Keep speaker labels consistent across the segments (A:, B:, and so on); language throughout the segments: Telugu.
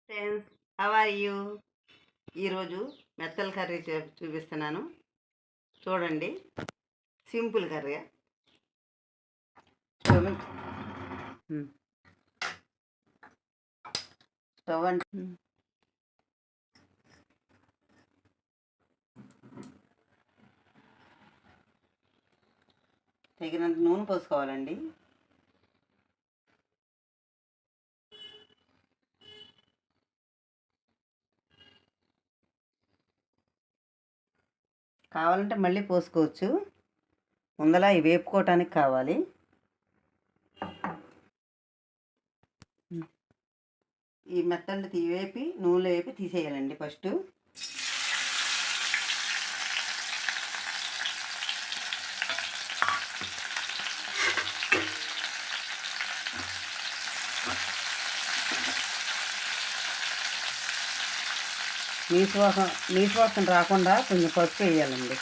A: Friends, how are you? ఈరోజు మెత్తల కర్రీ చూపిస్తున్నాను. చూడండి, సింపుల్ కర్రీ. స్టవ్ తగినంత నూనె పోసుకోవాలండి. కావాలంటే మళ్ళీ పోసుకోవచ్చు. ముందల ఇవి వేపుకోవటానికి కావాలి. ఈ మెత్తలు వేపి నూనెలో వేపి తీసేయాలండి ఫస్ట్. నీసువాసన రాకుండా కొంచెం పసుపు వేయాలండి.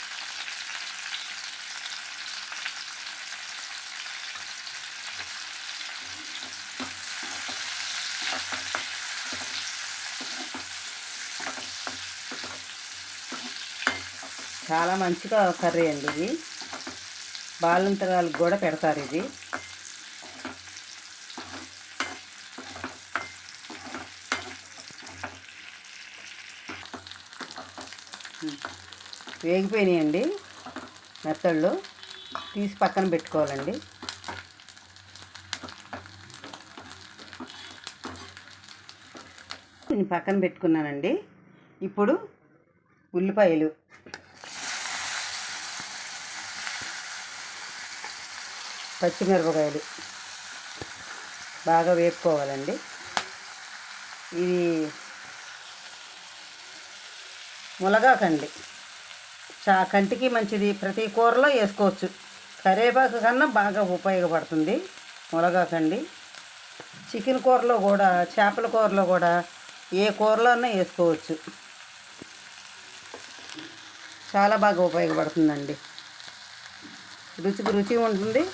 A: చాలా మంచిగా కర్రీ అండి ఇది. బాలింతరాలకు కూడా పెడతారు ఇది. వేగిపోయినాయండి మెత్తళ్ళు. తీసి పక్కన పెట్టుకోవాలండి. కొంచెం పక్కన పెట్టుకున్నానండి. ఇప్పుడు ఉల్లిపాయలు, పచ్చిమిరపకాయలు బాగా వేపుకోవాలండి. ఇది ములగాకండి, కంటికి మంచిది. ప్రతి కూరలో వేసుకోవచ్చు. కరివేపాకు కన్నా బాగా ఉపయోగపడుతుంది ములగాకండి. చికెన్ కూరలో కూడా, చేపల కూరలో కూడా, ఏ కూరలో అన్నా వేసుకోవచ్చు. చాలా బాగా ఉపయోగపడుతుందండి. రుచికి రుచి ఉంటుంది,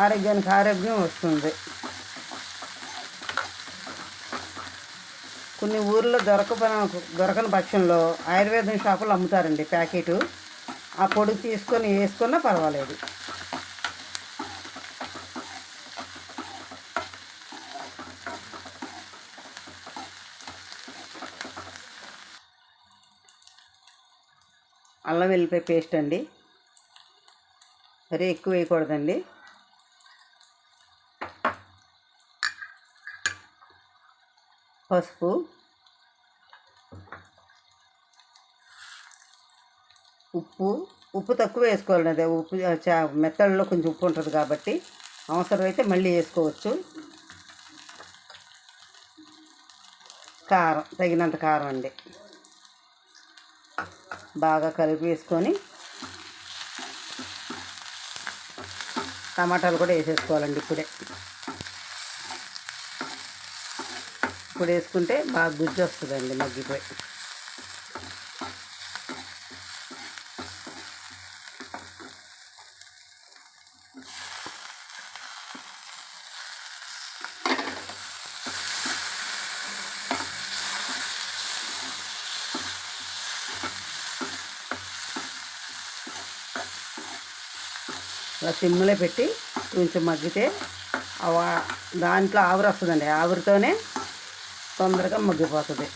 A: ఆరోగ్యానికి ఆరోగ్యం వస్తుంది. కొన్ని ఊర్లో దొరకని పక్షంలో ఆయుర్వేదం షాపులు అమ్ముతారండి ప్యాకెటు. ఆ పొడి తీసుకొని వేసుకున్నా పర్వాలేదు. అల్లం వెల్లిపాయ పేస్ట్ అండి, మరీ ఎక్కువ వేయకూడదండి. పసుపు, ఉప్పు తక్కువ వేసుకోవాలండి. అదే ఉప్పు మెత్తల్లో కొంచెం ఉప్పు ఉంటుంది కాబట్టి అవసరమైతే మళ్ళీ వేసుకోవచ్చు. కారం, తగినంత కారం అండి. బాగా కలిపి వేసుకొని టమాటాలు కూడా వేసేసుకోవాలండి. ఇప్పుడు వేసుకుంటే బాగా గుజ్జు వస్తుందండి మగ్గిపోయి. అలా సిమ్లో పెట్టి కొంచెం మగ్గితే దాంట్లో ఆవిరి వస్తుందండి. ఆవిరితోనే తొందరగా మగ్గిపోతుంది.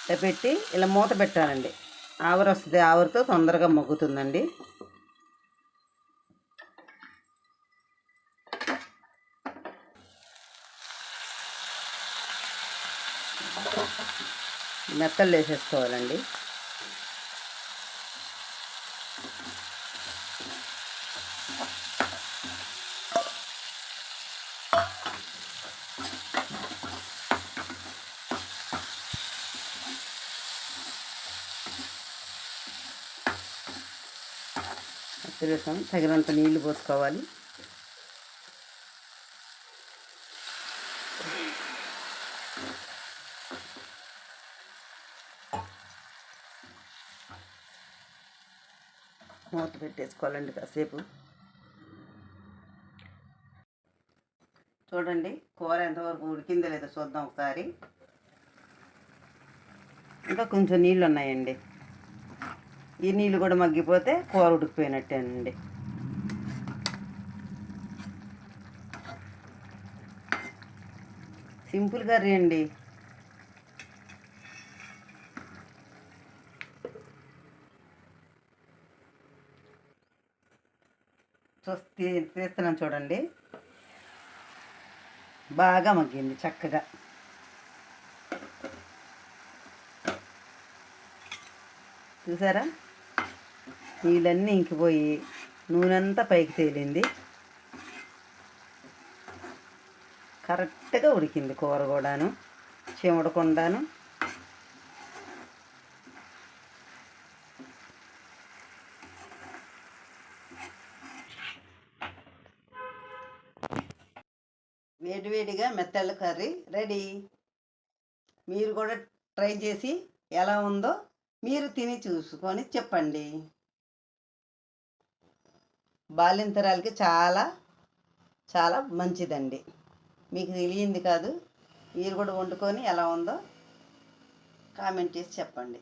A: ఇలా పెట్టి ఇలా మూత పెట్టాలండి. ఆవిరి వస్తుంది, ఆవిరితో తొందరగా మగ్గుతుందండి. మెత్తలు వేసేసుకోవాలండి. తగినంత నీళ్లు పోసుకోవాలి. మూత పెట్టేసుకోవాలండి కాసేపు. చూడండి కూర ఎంతవరకు ఉడికిందో లేదో చూద్దాం ఒకసారి. ఇంకా కొంచెం నీళ్ళు ఉన్నాయండి. ఈ నీళ్ళు కూడా మగ్గిపోతే కూర ఉడికిపోయినట్టేనండి. సింపుల్ కర్రీ అండి. తీస్తున్నాను చూడండి. బాగా మగ్గింది చక్కగా. చూసారా, నీళ్ళన్నీ ఇంకిపోయి నూనెంతా పైకి తేలింది. కరెక్ట్గా ఉడికింది కూర కూడాను, చెమడకుండాను. వేడివేడిగా మెత్తళ్ళ కర్రీ రెడీ. మీరు కూడా ట్రై చేసి ఎలా ఉందో మీరు తిని చూసుకొని చెప్పండి. బాలింతరాలకి చాలా చాలా మంచిదండి. మీకు తెలియంది కాదు. మీరు కూడా వండుకొని ఎలా ఉందో కామెంట్ చేసి చెప్పండి.